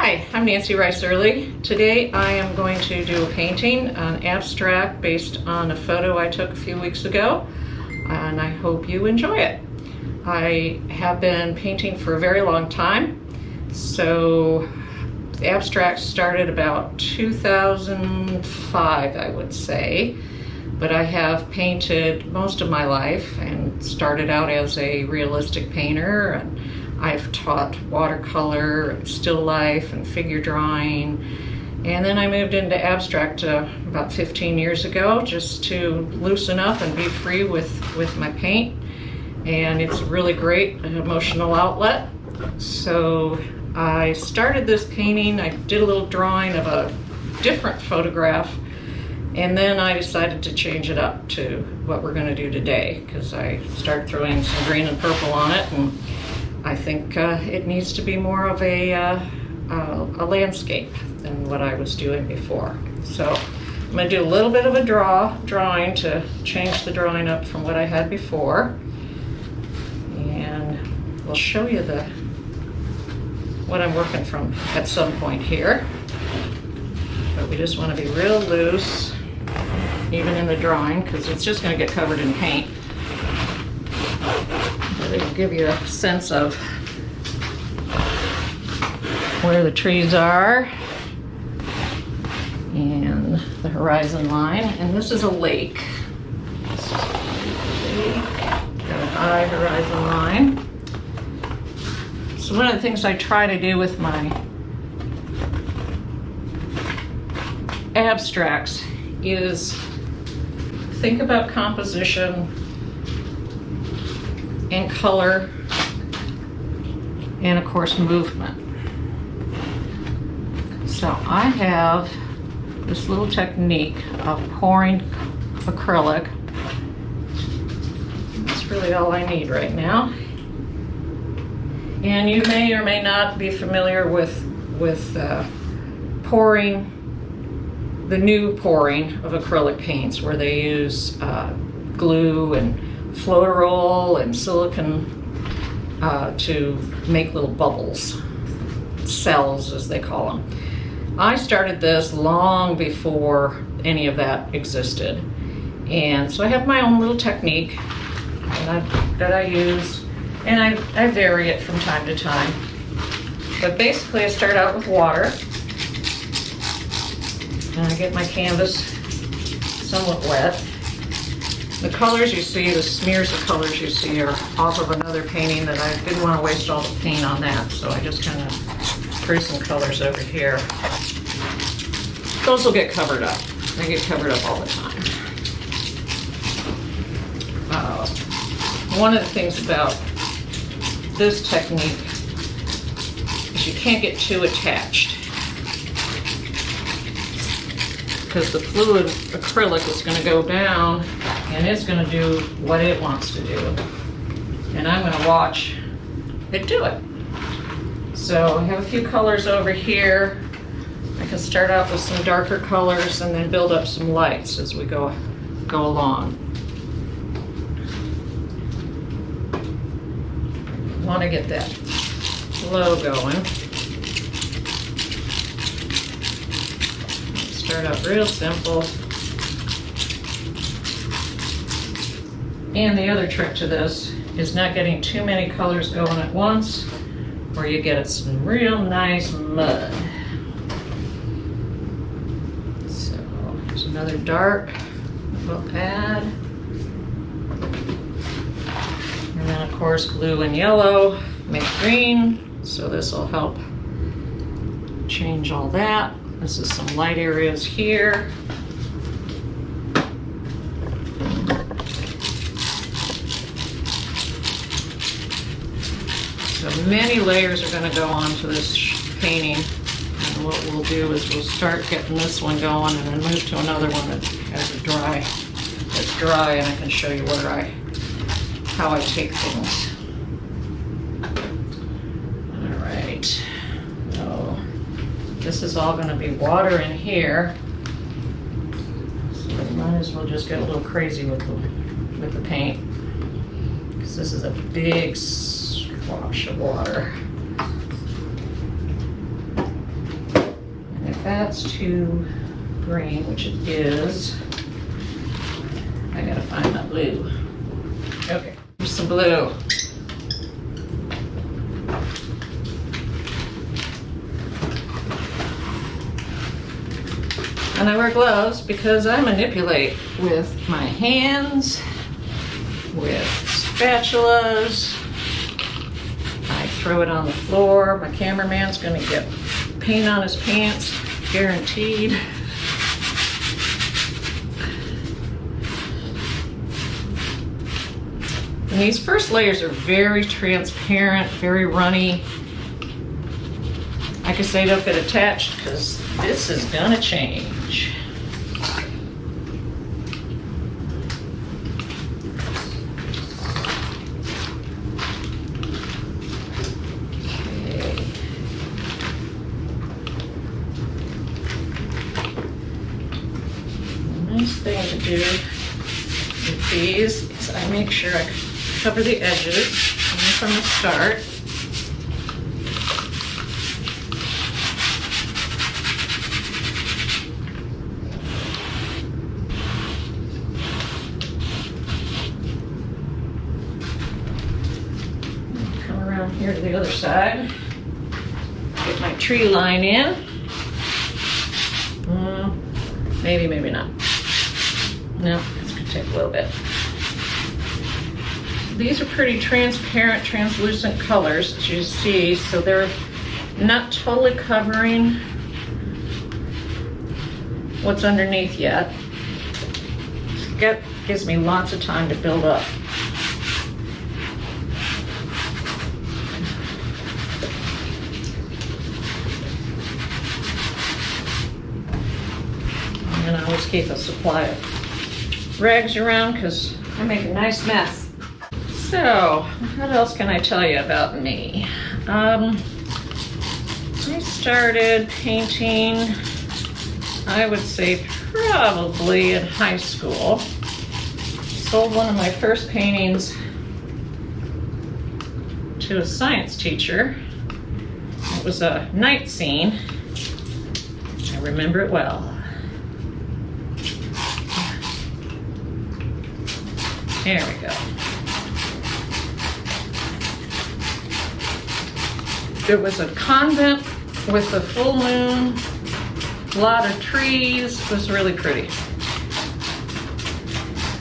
Hi, I'm Nancy Rice Early. Today I am going to do a painting, an abstract based on a photo I took a few weeks ago, and I hope you enjoy it. I have been painting for a very long time, so the abstract started about 2005, I would say, but I have painted most of my life and started out as a realistic painter, and I've taught watercolor and still life and figure drawing, and then I moved into abstract about 15 years ago just to loosen up and be free with my paint, and it's a really great emotional outlet. So I started this painting, I did a little drawing of a different photograph, and then I decided to change it up to what we're going to do today because I started throwing some green and purple on it, and I think it needs to be more of a landscape than what I was doing before. So I'm going to do a little bit of a drawing to change the drawing up from what I had before, and we'll show you what I'm working from at some point here. But we just want to be real loose, even in the drawing, because it's just going to get covered in paint. But it'll give you a sense of where the trees are and the horizon line. And this is a lake. This is a lake. Got a high horizon line. So one of the things I try to do with my abstracts is think about composition and color and of course movement. So I have this little technique of pouring acrylic. That's really all I need right now. And you may or may not be familiar with pouring, the new pouring of acrylic paints, where they use glue and floaterol and silicone to make little bubbles, cells as they call them. I started this long before any of that existed, and so I have my own little technique that I use, and I vary it from time to time. But basically I start out with water, and I get my canvas somewhat wet. The colors you see, the smears of colors you see, are off of another painting that I didn't want to waste all the paint on that, so I just kind of threw some colors over here. Those will get covered up. They get covered up all the time. One of the things about this technique is you can't get too attached, because the fluid acrylic is going to go down and it's going to do what it wants to do, and I'm going to watch it do it. So I have a few colors over here. I can start out with some darker colors and then build up some lights as we go along. I want to get that flow going. Start out real simple. And the other trick to this is not getting too many colors going at once, or you get some real nice mud. So here's another dark we'll add. And then of course blue and yellow make green, so this will help change all that. This is some light areas here. So many layers are going to go onto this painting, and what we'll do is we'll start getting this one going and then move to another one that has a that's dry, and I can show you how I take things. All right. So this is all going to be water in here, so we might as well just get a little crazy with the paint, because this is a big swash of water. that's too green, which it is, I gotta find my blue. Okay, here's some blue. And I wear gloves because I manipulate with my hands, with spatulas. I throw it on the floor. My cameraman's gonna get paint on his pants, guaranteed. And these first layers are very transparent, very runny. Like I say, don't get attached because this is gonna change. Okay. The nice thing to do with these is I make sure I cover the edges from the start. Here to the other side. Get my tree line in. Maybe, maybe not. No, it's gonna take a little bit. These are pretty transparent, translucent colors, as you see, so they're not totally covering what's underneath yet. It gives me lots of time to build up. And I always keep a supply of rags around because I make a nice mess. So, what else can I tell you about me? I started painting, I would say probably in high school. Sold one of my first paintings to a science teacher. It was a night scene. I remember it well. There we go. It was a convent with a full moon, a lot of trees. It was really pretty. I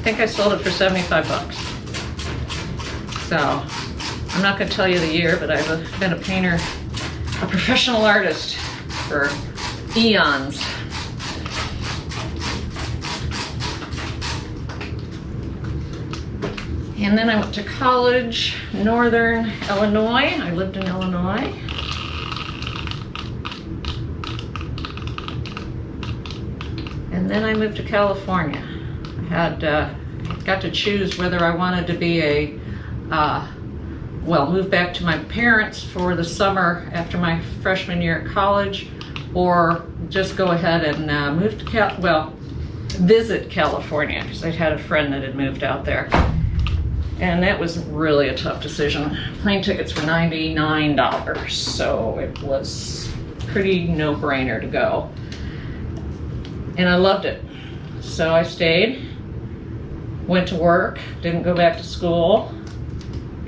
think I sold it for 75 bucks. So, I'm not gonna tell you the year, but I've been a painter, a professional artist for eons. And then I went to college, Northern Illinois. I lived in Illinois. And then I moved to California. I had got to choose whether I wanted to be move back to my parents for the summer after my freshman year at college, or just go ahead and move to visit California, because I'd had a friend that had moved out there. And that was really a tough decision. Plane tickets were $99, so it was pretty no-brainer to go. And I loved it. So I stayed, went to work, didn't go back to school,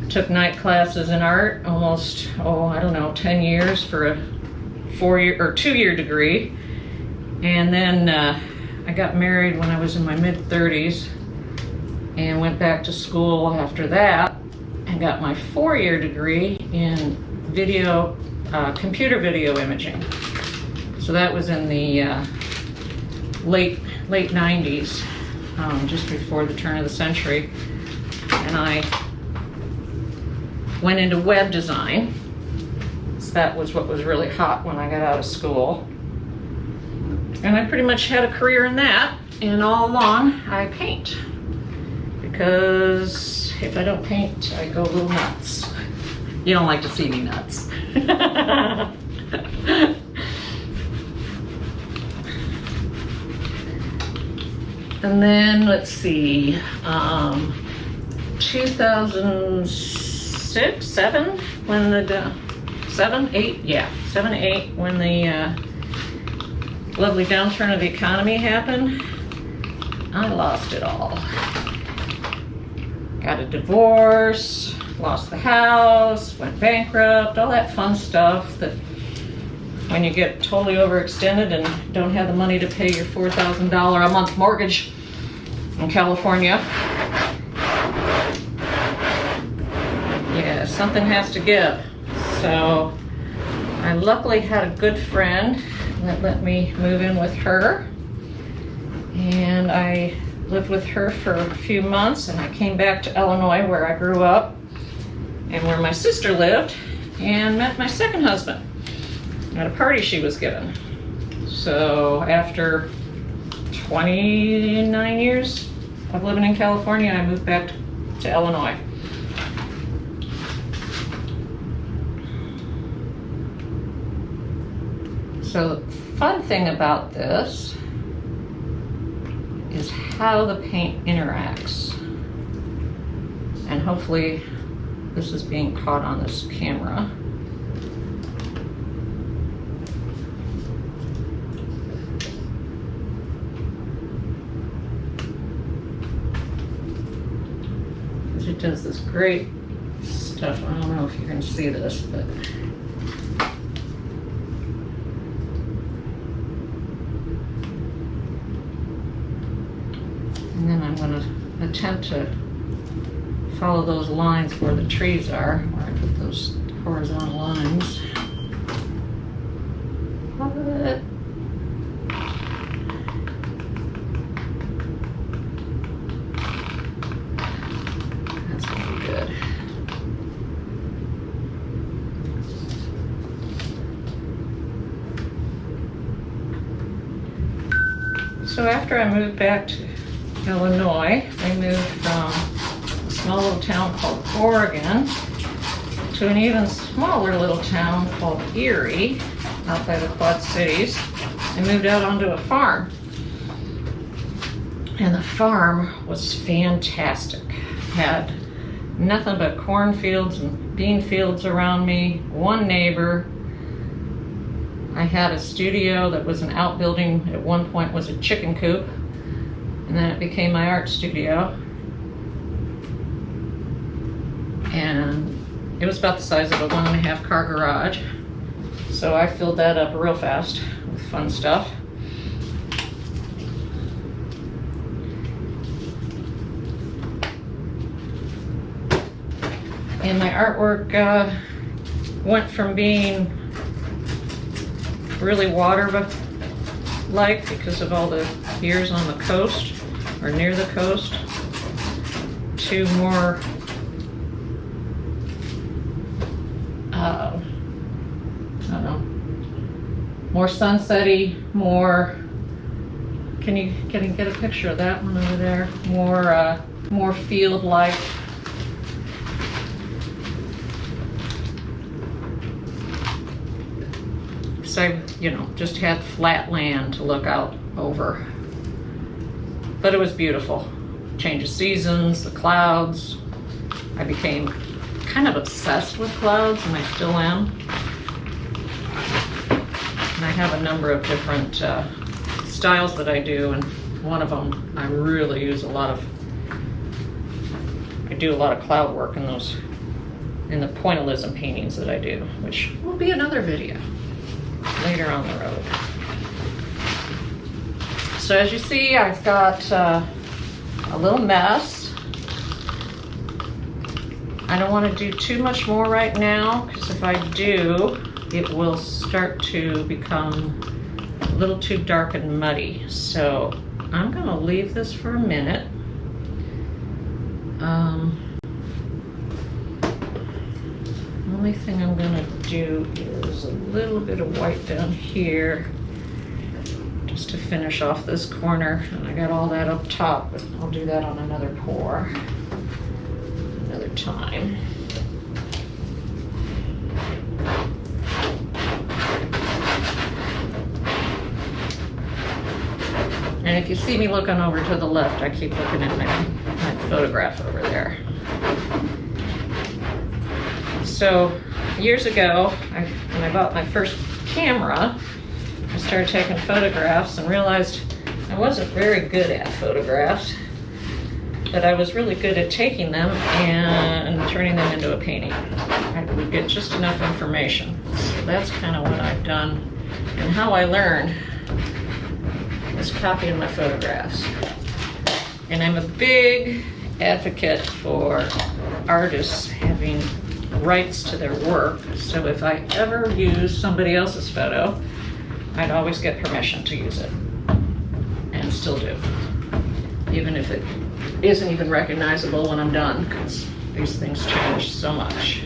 took night classes in art almost, 10 years for a 2-year degree. And then I got married when I was in my mid-30s. And went back to school after that and got my 4-year degree in computer video imaging. So that was in the late 90s, just before the turn of the century. And I went into web design. So that was what was really hot when I got out of school. And I pretty much had a career in that. And all along, I paint. Because if I don't paint, I go a little nuts. You don't like to see me nuts. And then, let's see, 2006, 7, when the, 7, 8, yeah, 7, 8, when the lovely downturn of the economy happened, I lost it all. Got a divorce, lost the house, went bankrupt, all that fun stuff that when you get totally overextended and don't have the money to pay your $4,000 a month mortgage in California. Yeah, something has to give. So I luckily had a good friend that let me move in with her. And I lived with her for a few months, and I came back to Illinois where I grew up and where my sister lived, and met my second husband at a party she was given. So after 29 years of living in California, I moved back to Illinois. So the fun thing about this is how the paint interacts. And hopefully this is being caught on this camera. Because it does this great stuff. I don't know if you can see this, but and then I'm going to attempt to follow those lines where the trees are, where I put those horizontal lines. But that's going to be good. So after I moved back to Illinois, I moved from a small little town called Oregon to an even smaller little town called Erie, out by the Quad Cities, and moved out onto a farm. And the farm was fantastic. Had nothing but cornfields and bean fields around me, one neighbor. I had a studio that was an outbuilding, at one point was a chicken coop, and then it became my art studio. And it was about the size of a 1.5 car garage. So I filled that up real fast with fun stuff. And my artwork went from being really water-like because of all the years on the coast or near the coast to more I don't know, more sunsetty, more, can you get a picture of that one over there? More field-like. So I, just had flat land to look out over. But it was beautiful. Change of seasons, the clouds. I became kind of obsessed with clouds, and I still am. And I have a number of different styles that I do, and one of them I really use a lot of. I do a lot of cloud work in the pointillism paintings that I do, which will be another video later on the road. So as you see, I've got a little mess. I don't want to do too much more right now, because if I do, it will start to become a little too dark and muddy. So I'm going to leave this for a minute. Only thing I'm going to do is a little bit of white down here just to finish off this corner. And I got all that up top, but I'll do that on another pour another time. And if you see me looking over to the left, I keep looking at my photograph over there. So years ago, when I bought my first camera, I started taking photographs and realized I wasn't very good at photographs, but I was really good at taking them and turning them into a painting. I would get just enough information. So that's kind of what I've done. And how I learned is copying my photographs. And I'm a big advocate for artists having rights to their work. So if I ever use somebody else's photo, I'd always get permission to use it. And still do. Even if it isn't even recognizable when I'm done, because these things change so much.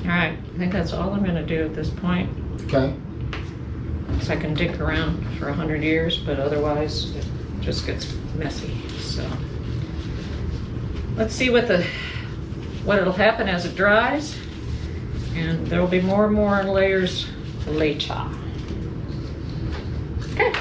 All right, I think that's all I'm going to do at this point. Okay. So I can dig around for 100 years, but otherwise it just gets messy. So let's see what it'll happen as it dries, and there will be more and more layers later. Okay.